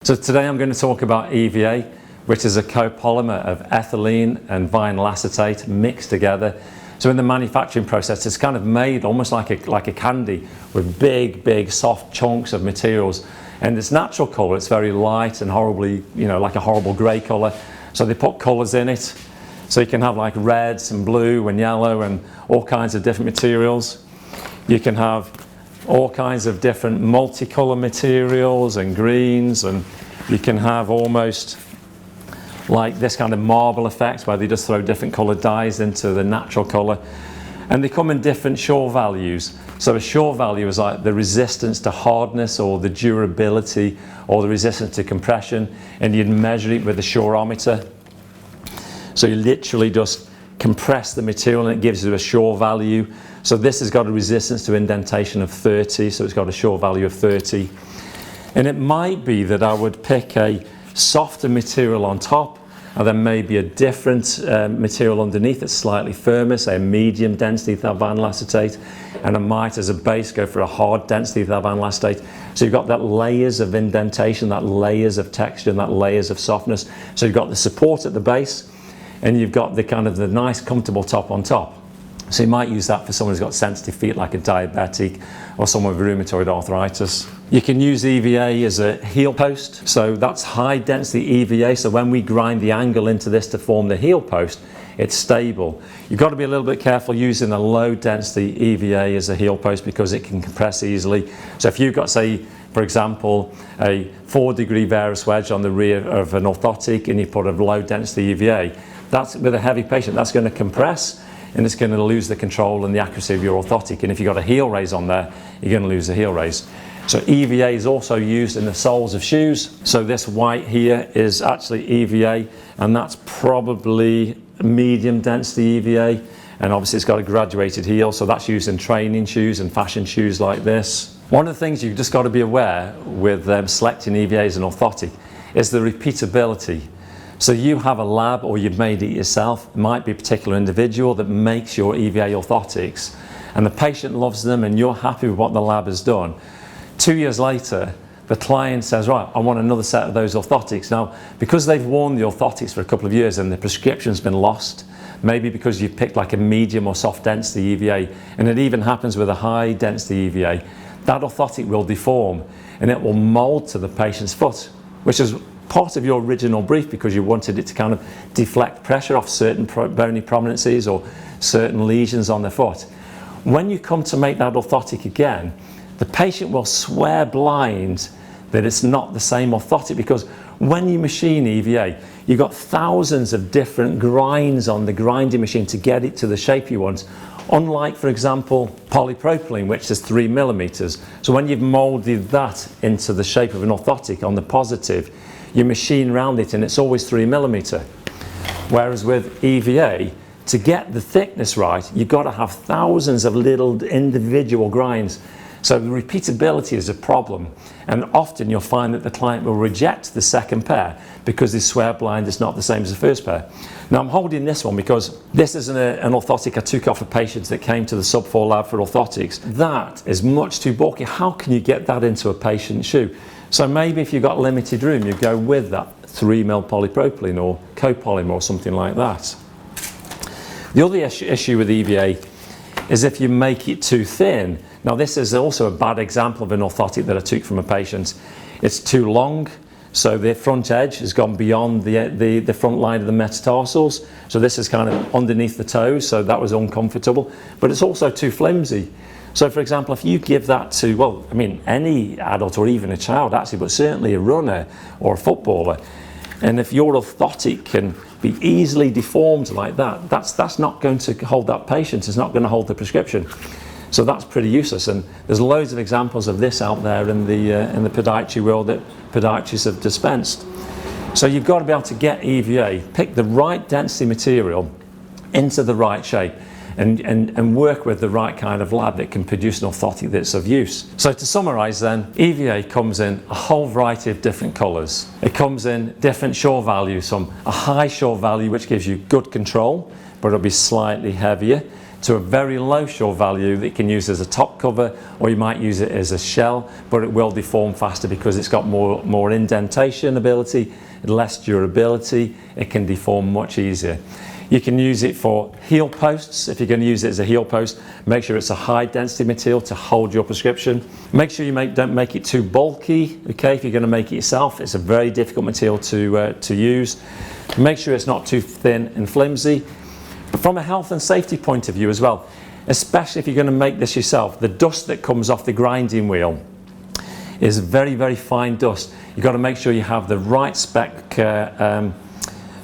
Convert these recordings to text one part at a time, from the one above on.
So today I'm going to talk about EVA, which is a copolymer of ethylene and vinyl acetate mixed together. So in the manufacturing process, it's kind of made almost like a candy with big soft chunks of materials. And its natural colour, it's very light and horribly, like a horrible grey colour. So they put colours in it. So you can have like reds and blue and yellow and all kinds of different materials. You can have all kinds of different multicolour materials and greens, and you can have almost like this kind of marble effect where they just throw different coloured dyes into the natural colour, and they come in different Shore values. So a Shore value is like the resistance to hardness or the durability or the resistance to compression, and you'd measure it with a Shoreometer. So you literally just compress the material and it gives you a Shore value. So this has got a resistance to indentation of 30, so it's got a Shore value of 30. And it might be that I would pick a softer material on top, and then maybe a different material underneath that's slightly firmer, say a medium density vinyl acetate, and I might as a base go for a hard density vinyl acetate. So you've got that layers of indentation, that layers of texture, and that layers of softness. So you've got the support at the base, and you've got the kind of the nice comfortable top on top. So you might use that for someone who's got sensitive feet like a diabetic or someone with rheumatoid arthritis. You can use EVA as a heel post, so that's high density EVA, so when we grind the angle into this to form the heel post, it's stable. You've got to be a little bit careful using a low density EVA as a heel post because it can compress easily. So if you've got, say, for example, a 4-degree varus wedge on the rear of an orthotic and you put a low density EVA, that's with a heavy patient, that's going to compress, and it's going to lose the control and the accuracy of your orthotic. And if you've got a heel raise on there, you're going to lose the heel raise. So EVA is also used in the soles of shoes. So this white here is actually EVA, and that's probably medium density EVA. And obviously it's got a graduated heel, so that's used in training shoes and fashion shoes like this. One of the things you've just got to be aware with selecting EVA as an orthotic is the repeatability. So you have a lab or you've made it yourself, it might be a particular individual that makes your EVA orthotics, and the patient loves them and you're happy with what the lab has done. 2 years later, the client says, right, I want another set of those orthotics. Now, because they've worn the orthotics for a couple of years and the prescription's been lost, maybe because you've picked like a medium or soft density EVA, and it even happens with a high density EVA, that orthotic will deform and it will mold to the patient's foot, which is part of your original brief because you wanted it to kind of deflect pressure off certain bony prominences or certain lesions on the foot. When you come to make that orthotic again, the patient will swear blind that it's not the same orthotic, because when you machine EVA, you've got thousands of different grinds on the grinding machine to get it to the shape you want. Unlike, for example, polypropylene, which is 3 millimeters. So when you've molded that into the shape of an orthotic on the positive, you machine around it and it's always 3 millimeter. Whereas with EVA, to get the thickness right, you've got to have thousands of little individual grinds. So the repeatability is a problem, and often you'll find that the client will reject the second pair because they swear blind is not the same as the first pair. Now I'm holding this one because this is an orthotic I took off a patient that came to the Sub4 lab for orthotics. That is much too bulky. How can you get that into a patient's shoe? So maybe if you've got limited room, you go with that 3 mil polypropylene or copolymer or something like that. The other issue with EVA is if you make it too thin. Now this is also a bad example of an orthotic that I took from a patient. It's too long, so the front edge has gone beyond the front line of the metatarsals. So this is kind of underneath the toes, so that was uncomfortable. But it's also too flimsy. So for example, if you give that to, well, I mean, any adult or even a child actually, but certainly a runner or a footballer, and if your orthotic can be easily deformed like that, that's not going to hold that patient, it's not going to hold the prescription. So that's pretty useless, and there's loads of examples of this out there in the podiatry world that podiatrists have dispensed. So you've got to be able to get EVA, pick the right density material into the right shape, and work with the right kind of lab that can produce an orthotic that's of use. So to summarise then, EVA comes in a whole variety of different colours. It comes in different Shore values, from a high Shore value which gives you good control, but it'll be slightly heavier, to a very low shore value that you can use as a top cover, or you might use it as a shell, but it will deform faster because it's got more indentation ability, less durability. It can deform much easier. You can use it for heel posts. If you're going to use it as a heel post, make sure it's a high density material to hold your prescription. Make sure you don't make it too bulky, okay? If you're going to make it yourself, it's a very difficult material to use. Make sure it's not too thin and flimsy. But from a health and safety point of view as well, especially if you're going to make this yourself, the dust that comes off the grinding wheel is very, very fine dust. You've got to make sure you have the right spec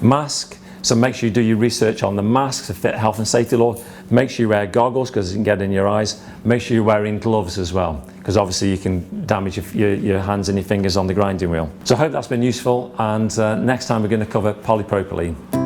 mask. So make sure you do your research on the masks to fit health and safety law. Make sure you wear goggles because it can get in your eyes. Make sure you're wearing gloves as well, because obviously you can damage your hands and your fingers on the grinding wheel. So I hope that's been useful, and next time we're going to cover polypropylene.